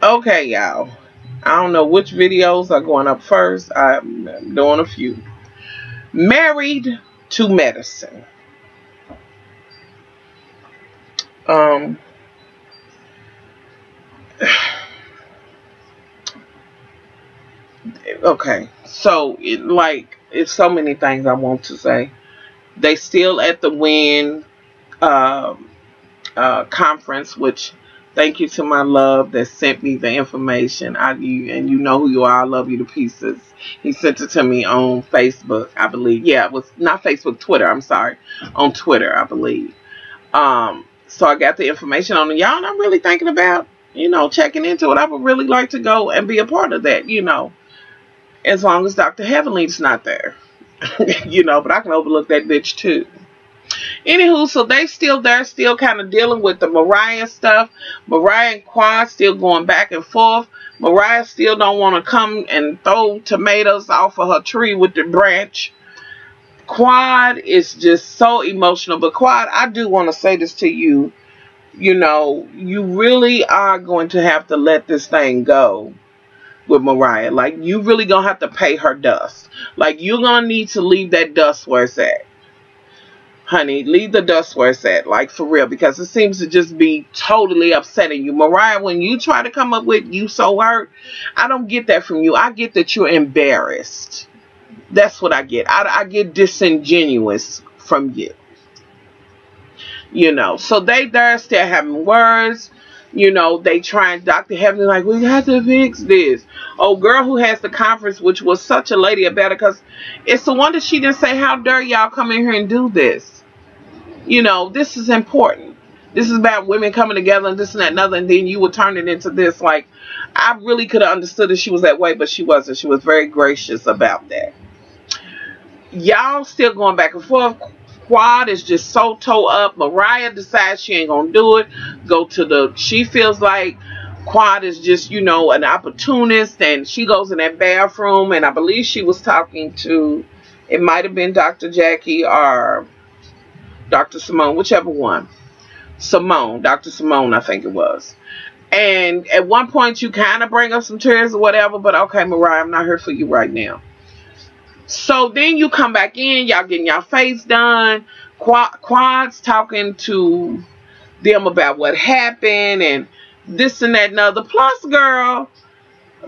Okay, y'all. I don't know which videos are going up first. I'm doing a few. Married to medicine. Um. Okay. So, it's so many things I want to say. They still at the WIN conference, which thank you to my love that sent me the information. And you know who you are. I love you to pieces. He sent it to me on Facebook, I believe. Yeah, it was not Facebook, Twitter. I'm sorry, on Twitter, I believe. So I got the information on it, y'all, and I'm really thinking about, checking into it. I would really like to go and be a part of that, as long as Dr. Heavenly's not there, but I can overlook that bitch too. Anywho, so they still there, still kind of dealing with the Mariah stuff. Mariah and Quad still going back and forth. Mariah still don't want to come and throw tomatoes off of her tree with the branch. Quad is just so emotional. But Quad, I do want to say this to you. You really are going to have to let this thing go with Mariah. Like, you really going to have to pay her dust. Like, you're going to need to leave that dust where it's at. Honey, leave the dust where it's at, like, for real, because it seems to just be totally upsetting you. Mariah, when you try to come up with "you so hurt," I don't get that from you. I get that you're embarrassed. That's what I get. I get disingenuous from you. So they're still having words. They trying, Dr. Heavenly, like, we got to fix this. Oh, girl who has the conference, which was such a lady about it, because it's the one that she didn't say, how dare y'all come in here and do this. This is important. This is about women coming together and this and that and other, and then you would turn it into this. Like, I really could have understood that she was that way, but she wasn't. She was very gracious about that. Y'all still going back and forth. Quad is just so toe up. Mariah decides she ain't gonna do it. She feels like Quad is just, an opportunist, and she goes in that bathroom, and I believe she was talking to, it might have been Dr. Jackie or Dr. Simone, whichever one. Dr. Simone, I think it was. And at one point, you kind of bring up some tears or whatever, but okay, Mariah, I'm not here for you right now. So then you come back in, y'all getting y'all face done. Quad's talking to them about what happened and this and that and other. Plus, girl,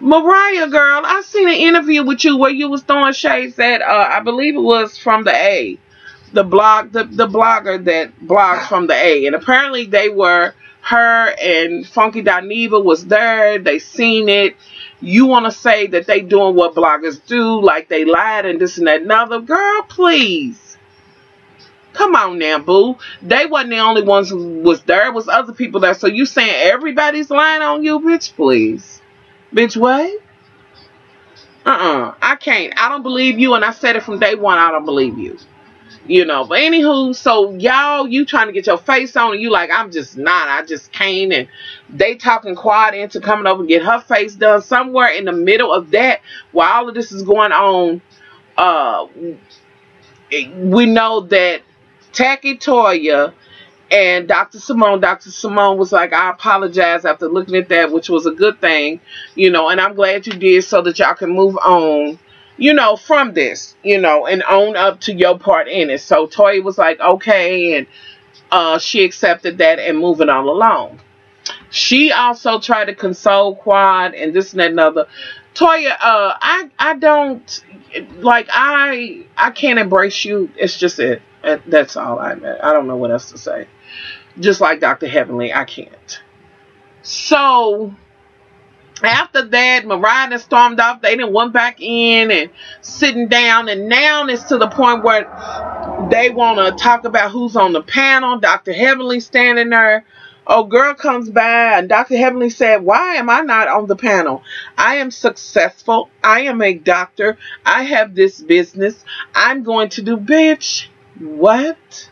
Mariah, girl, I seen an interview with you where you was throwing shades at, I believe it was from the A. The blogger that blogs from the A. And apparently her and Funky Dineva was there. They seen it. You want to say that they doing what bloggers do, like they lied and this and that and other. Girl, please. Come on now, boo. They wasn't the only ones who was there. It was other people there. So you saying everybody's lying on you, bitch? Please. Bitch, what? I can't. I don't believe you, and I said it from day one. I don't believe you. But anywho, so y'all, you trying to get your face on, and you like, I'm just not. I just can't. And they talking Quad into coming over and get her face done. Somewhere in the middle of that, while all of this is going on, we know that Tacky Toya and Dr. Simone was like, I apologize after looking at that, which was a good thing, and I'm glad you did so that y'all can move on, from this, and own up to your part in it. So Toya was like, okay, and she accepted that and moving on along. She also tried to console Quad and this and that and other. Toya, I don't, like, I can't embrace you. It's just it. That's all I don't know what else to say. Just like Dr. Heavenly, I can't. So after that, Mariah stormed off. They done went back in and sitting down. And now it's to the point where they want to talk about who's on the panel. Dr. Heavenly standing there. Oh, girl comes by and Dr. Heavenly said, why am I not on the panel? I am successful. I am a doctor. I have this business. I'm going to do, bitch. What?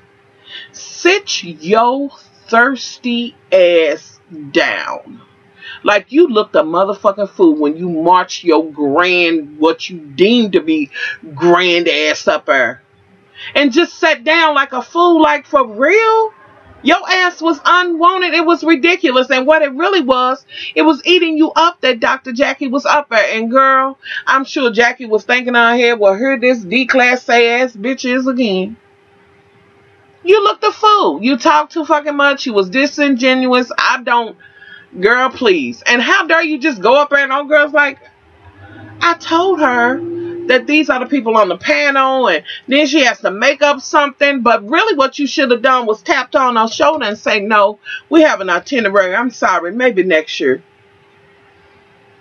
Sit your thirsty ass down. Like you looked a motherfucking fool when you marched your what you deemed to be grand ass up there. And just sat down like a fool, like for real? Your ass was unwanted. It was ridiculous. And what it really was, it was eating you up that Dr. Jackie was up there. And girl, I'm sure Jackie was thinking in her head, well, here this D-class ass bitch is again. You looked a fool. You talked too fucking much. You was disingenuous. Girl, please. And how dare you just go up there and old girls like, I told her that these are the people on the panel, and then she has to make up something. But really what you should have done was tapped on her shoulder and say, no, we have an itinerary. I'm sorry, maybe next year.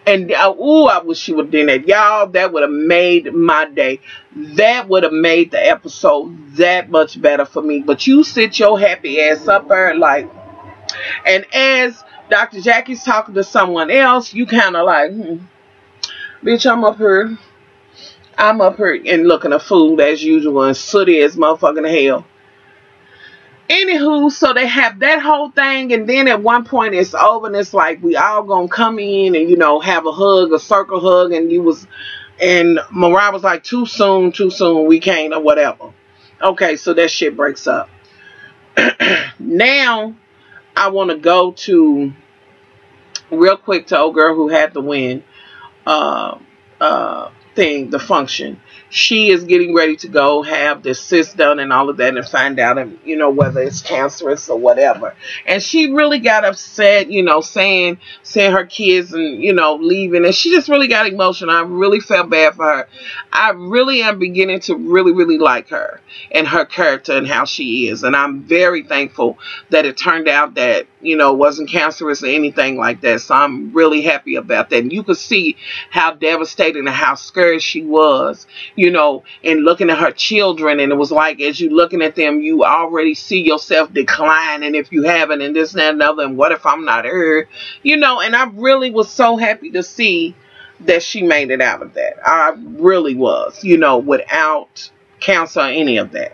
And I wish she would have done that. Y'all, that would have made my day. That would have made the episode that much better for me. But you sit your happy ass up there like, and as Dr. Jackie's talking to someone else, you kind of like, bitch, I'm up here and looking a fool as usual and sooty as motherfucking hell. Anywho, so they have that whole thing, and then at one point it's over and it's like we all gonna come in and, you know, have a hug, a circle hug, and Mariah was like, too soon, we can't, or whatever. Okay, so that shit breaks up. Now I want to go to real quick to old girl who had the win the function. She is getting ready to go have the cyst done and all of that and find out, you know, whether it's cancerous or whatever. And she really got upset, you know, saying her kids and, you know, leaving. And she just really got emotional. I really felt bad for her. I really am beginning to really, really like her and her character and how she is. And I'm very thankful that it turned out that, you know, it wasn't cancerous or anything like that. So I'm really happy about that. And you could see how devastated and how scared she was, you know, and looking at her children. And it was like, as you looking at them, you already see yourself decline. And if you haven't, and this, that, and other, and what if I'm not her? You know, and I really was so happy to see that she made it out of that. I really was, you know, without cancer or any of that.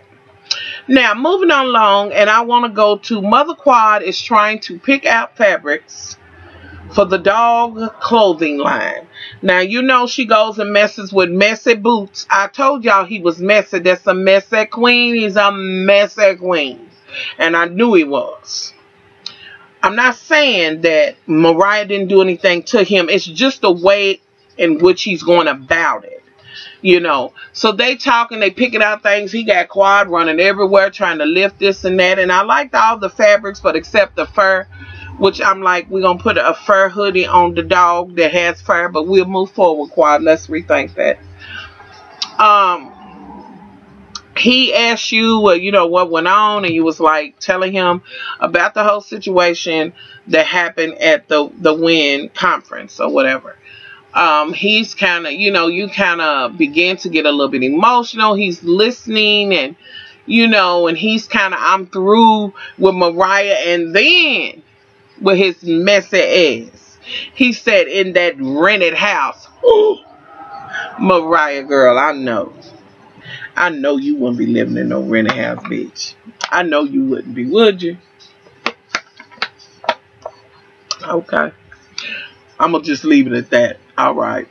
Now, moving on along, and I want to go to Mother Quad is trying to pick out fabrics for the dog clothing line. Now, you know she goes and messes with Messy Boots. I told y'all he was messy. That's a messy queen. He's a messy queen. And I knew he was. I'm not saying that Mariah didn't do anything to him. It's just the way in which he's going about it. You know, so they talking, they picking out things. He got Quad running everywhere trying to lift this and that. And I liked all the fabrics, but except the fur, which I'm like, we're going to put a fur hoodie on the dog that has fur, but we'll move forward, Quad. Let's rethink that. He asked you, you know, what went on, and you was like telling him about the whole situation that happened at the WIN conference or whatever. He's kind of, you know, you kind of begin to get a little bit emotional. He's listening and, you know, and he's kind of, I'm through with Mariah. And then with his messy ass, he said, in that rented house, ooh, Mariah girl, I know you wouldn't be living in no rented house, bitch. I know you wouldn't be, would you? Okay. I'm going to just leave it at that. All right.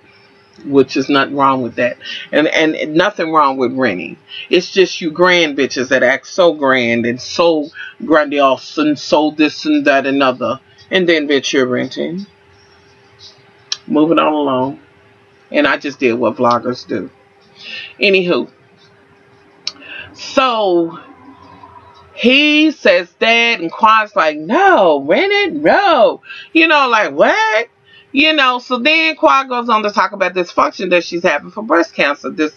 Which is nothing wrong with that. And nothing wrong with renting. It's just you grand bitches that act so grand and so grandiose and so this and that and other. And then, bitch, you're renting. Moving on along. And I just did what vloggers do. Anywho. So, he says that, and Quad's like, no, rent it, no. You know, like, what? You know, so then Quad goes on to talk about this function that she's having for breast cancer, this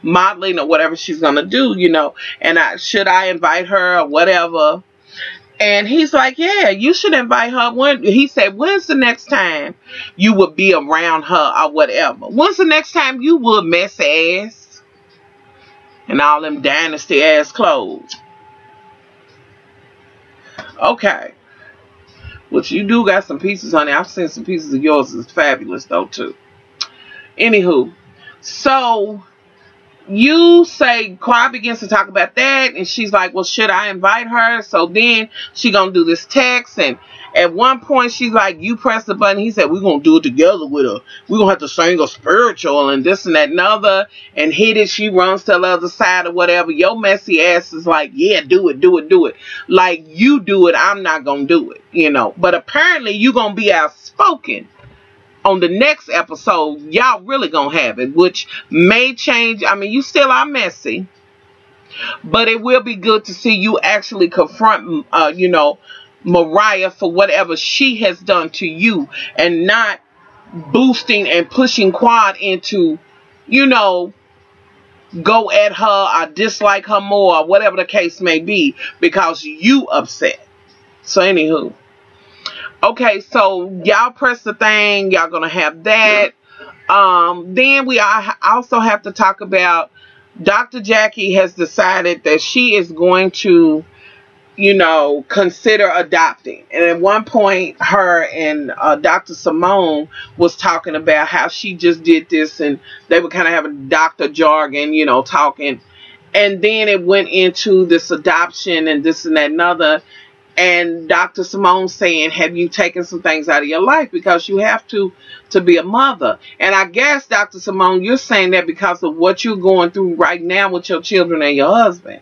modeling or whatever she's going to do, you know, and should I invite her or whatever? And he's like, yeah, you should invite her. He said, when's the next time you would be around her or whatever? When's the next time you would messy ass and all them dynasty ass clothes? Okay. Which you do got some pieces, honey. I've seen some pieces of yours. It's fabulous, though, too. Anywho. So, you say, Cry begins to talk about that, and she's like, well, should I invite her? So then she gonna do this text, and at one point she's like, you press the button. He said, we're gonna do it together with her. We're gonna have to sing a spiritual and this and that and other, and hit it. She runs to the other side or whatever. Your messy ass is like, yeah, do it, do it, do it. Like, you do it, I'm not gonna do it, you know. But apparently you gonna be outspoken. On the next episode, y'all really gonna have it, which may change. I mean, you still are messy, but it will be good to see you actually confront, you know, Mariah for whatever she has done to you, and not boosting and pushing Quad into, you know, go at her or dislike her more, or whatever the case may be, because you upset. So anywho. Okay, so y'all press the thing. Y'all gonna have that. Then we also have to talk about Dr. Jackie has decided that she is going to, you know, consider adopting. And at one point, her and Dr. Simone was talking about how she just did this, and they would kind of have a doctor jargon, you know, talking. And then it went into this adoption and this and that and other. And Dr. Simone saying, have you taken some things out of your life? Because you have to be a mother. And I guess, Dr. Simone, you're saying that because of what you're going through right now with your children and your husband.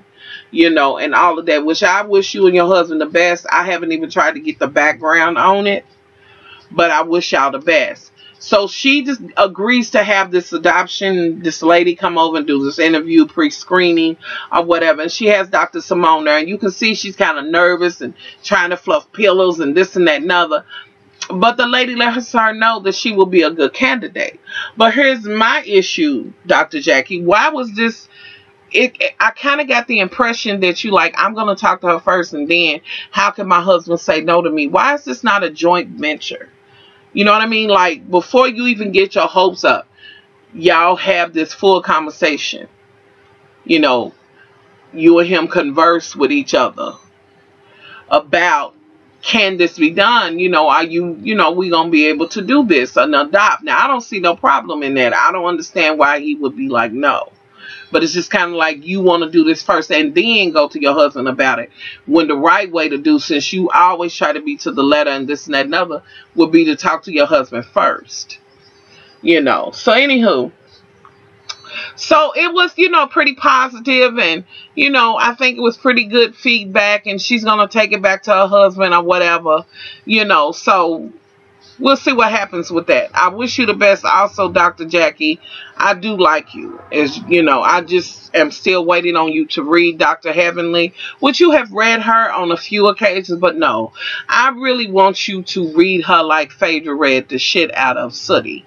You know, and all of that. Which I wish you and your husband the best. I haven't even tried to get the background on it. But I wish y'all the best. So she just agrees to have this adoption, this lady come over and do this interview, pre-screening or whatever. And she has Dr. Simone there. And you can see she's kind of nervous and trying to fluff pillows and this and that and other. But the lady lets her know that she will be a good candidate. But here's my issue, Dr. Jackie. Why was this... I kind of got the impression that you like, I'm going to talk to her first, and then how can my husband say no to me? Why is this not a joint venture? You know what I mean? Like, before you even get your hopes up, y'all have this full conversation. You know, you and him converse with each other about, can this be done? You know, are you know, we going to be able to do this and adopt? Now, I don't see no problem in that. I don't understand why he would be like, no. But it's just kind of like, you want to do this first and then go to your husband about it. When the right way to do, since you always try to be to the letter and this and that and other, would be to talk to your husband first. You know. So anywho. So it was, you know, pretty positive, and, you know, I think it was pretty good feedback, and she's going to take it back to her husband or whatever. You know, so... we'll see what happens with that. I wish you the best also, Dr. Jackie. I do like you. As you know, I just am still waiting on you to read Dr. Heavenly, which you have read her on a few occasions, but no. I really want you to read her like Phaedra read the shit out of Sooty.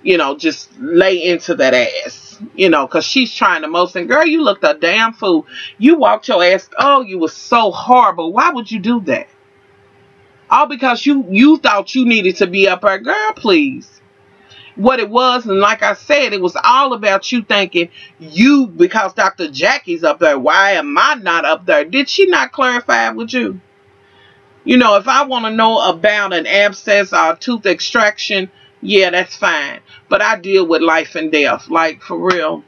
You know, just lay into that ass. You know, because she's trying the most. And girl, you looked a damn fool. You walked your ass. Oh, you were so horrible. Why would you do that? All because you thought you needed to be up there. Girl, please. What it was, and like I said, it was all about you thinking you, because Dr. Jackie's up there, why am I not up there? Did she not clarify with you? You know, if I want to know about an abscess or a tooth extraction, yeah, that's fine. But I deal with life and death. Like, for real.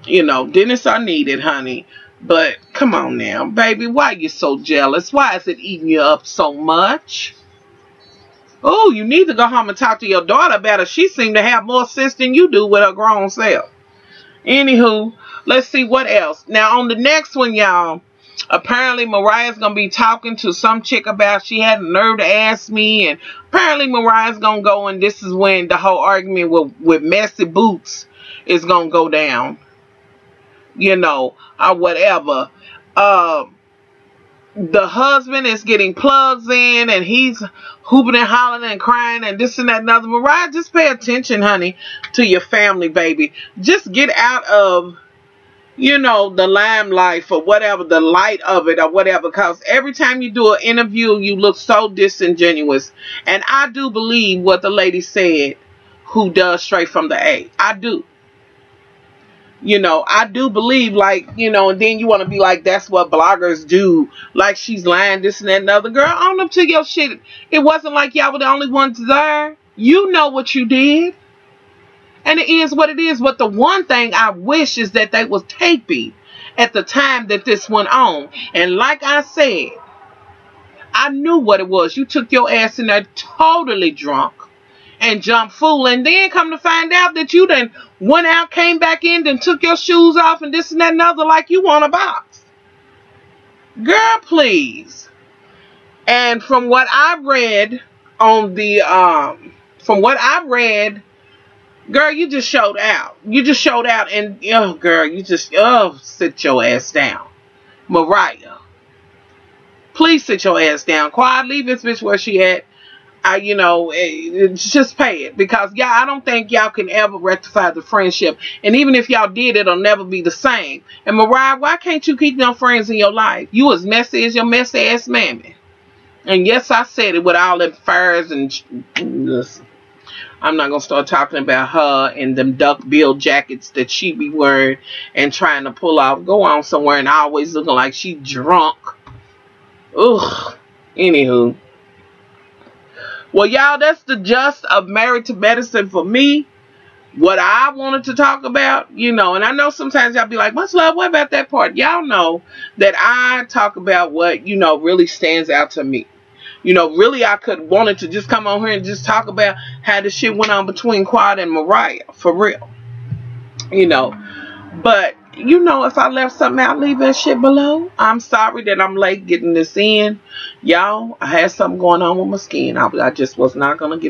You know, dentists are needed, honey. But come on now, baby, why you so jealous? Why is it eating you up so much? Oh, you need to go home and talk to your daughter about it. She seems to have more sense than you do with her grown self. Anywho, let's see what else. Now, on the next one, y'all, apparently Mariah's going to be talking to some chick about she had the nerve to ask me. And apparently Mariah's going to go, and this is when the whole argument with Messy Boots is going to go down. You know, or whatever. The husband is getting plugs in, and he's hooping and hollering and crying and this and that and other. Mariah, just pay attention, honey, to your family, baby. Just get out of, you know, the limelight or whatever, the light of it or whatever, because every time you do an interview, you look so disingenuous. And I do believe what the lady said, who does straight from the A. I do. You know, I do believe, like, you know, and then you want to be like, that's what bloggers do. Like, she's lying, this and that and other. Girl, own up to your shit. It wasn't like y'all were the only ones there. You know what you did. And it is what it is. But the one thing I wish is that they was taping at the time that this went on. And like I said, I knew what it was. You took your ass in there totally drunk and jumped fool. And then come to find out that you done went out, came back in, and took your shoes off and this and that and other like you want a box. Girl, please. And from what I read on the, girl, you just showed out. You just showed out and, oh, girl, you just, sit your ass down. Mariah, please sit your ass down. Quiet, leave this bitch where she at. Just pay it. Because, y'all, I don't think y'all can ever rectify the friendship. And even if y'all did, it'll never be the same. And Mariah, why can't you keep them friends in your life? You as messy as your messy ass mammy. And yes, I said it with all them furs and listen. I'm not going to start talking about her and them duck bill jackets that she be wearing and trying to pull off. Go on somewhere and always looking like she drunk. Ugh. Anywho. Well, y'all, that's the gist of Married to Medicine for me. What I wanted to talk about, and I know sometimes y'all be like, much love, what about that part? Y'all know that I talk about what, really stands out to me. Really I wanted to just come on here and just talk about how the shit went on between Quad and Mariah, for real. But, if I left something out, leave that shit below. I'm sorry that I'm late getting this in. Y'all, I had something going on with my skin. I just was not going to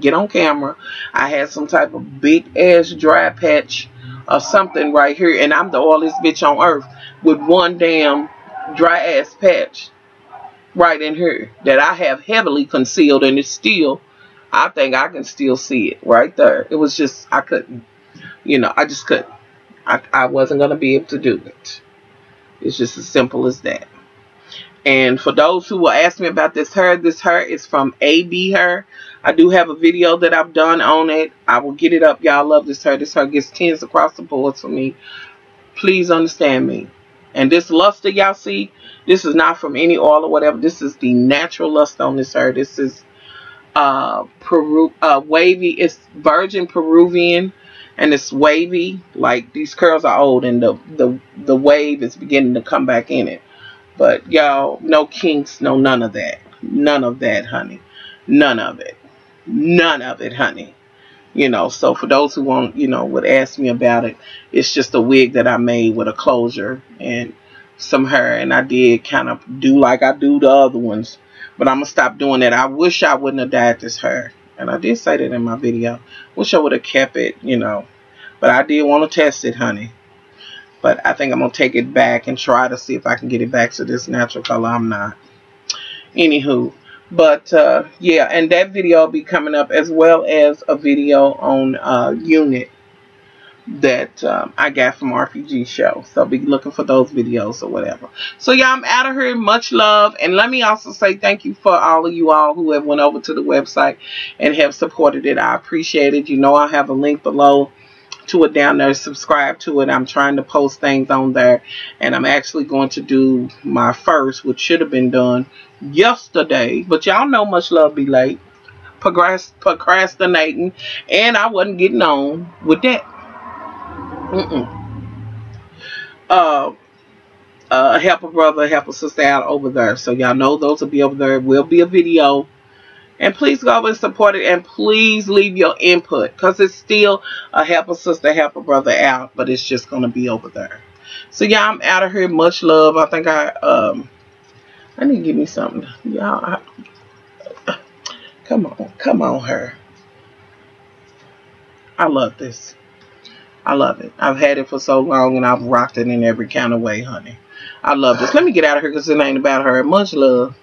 get on camera. I had some type of big ass dry patch or something right here. And I'm the oiliest bitch on earth with one damn dry ass patch right in here that I have heavily concealed, and it's still, I think I can still see it right there. It was just, I couldn't, I just couldn't. I wasn't going to be able to do it. It's just as simple as that. And for those who will ask me about this hair is from AB Hair. I do have a video that I've done on it. I will get it up. Y'all love this hair. This hair gets 10s across the board for me. Please understand me. And this luster y'all see, this is not from any oil or whatever. This is the natural luster on this hair. This is wavy. It's virgin Peruvian. And it's wavy. Like, these curls are old, and the wave is beginning to come back in it. But y'all, no kinks, no none of that. None of that, honey. None of it. None of it, honey. So for those who want, would ask me about it, it's just a wig that I made with a closure and some hair. And I did kind of do like I do the other ones. But I'm going to stop doing that. I wish I wouldn't have dyed this hair. And I did say that in my video. Wish I would have kept it, But I did want to test it, honey. But I think I'm going to take it back and try to see if I can get it back to this natural color. I'm not. Anywho. But, yeah. And that video will be coming up, as well as a video on Unit that I got from RPG Show. So be looking for those videos or whatever. So yeah, I'm out of here. Much love. And let me also say thank you for all of you all who have went over to the website and have supported it. I appreciate it. I have a link below to it down there. Subscribe to it. I'm trying to post things on there. And I'm actually going to do my first, which should have been done yesterday. But y'all know much love be late. Procrastinating. And I wasn't getting on with that. Help a brother, help a sister out over there. So y'all know those will be over there. Will be a video. And please go over and support it. And please leave your input. Because it's still a help a sister, help a brother out. But it's just going to be over there. So yeah, I'm out of here. Much love. I think I need to give me something. Y'all, come on. Come on, her. I love this. I love it. I've had it for so long and I've rocked it in every kind of way, honey. I love this. Let me get out of here because it ain't about her. Much love.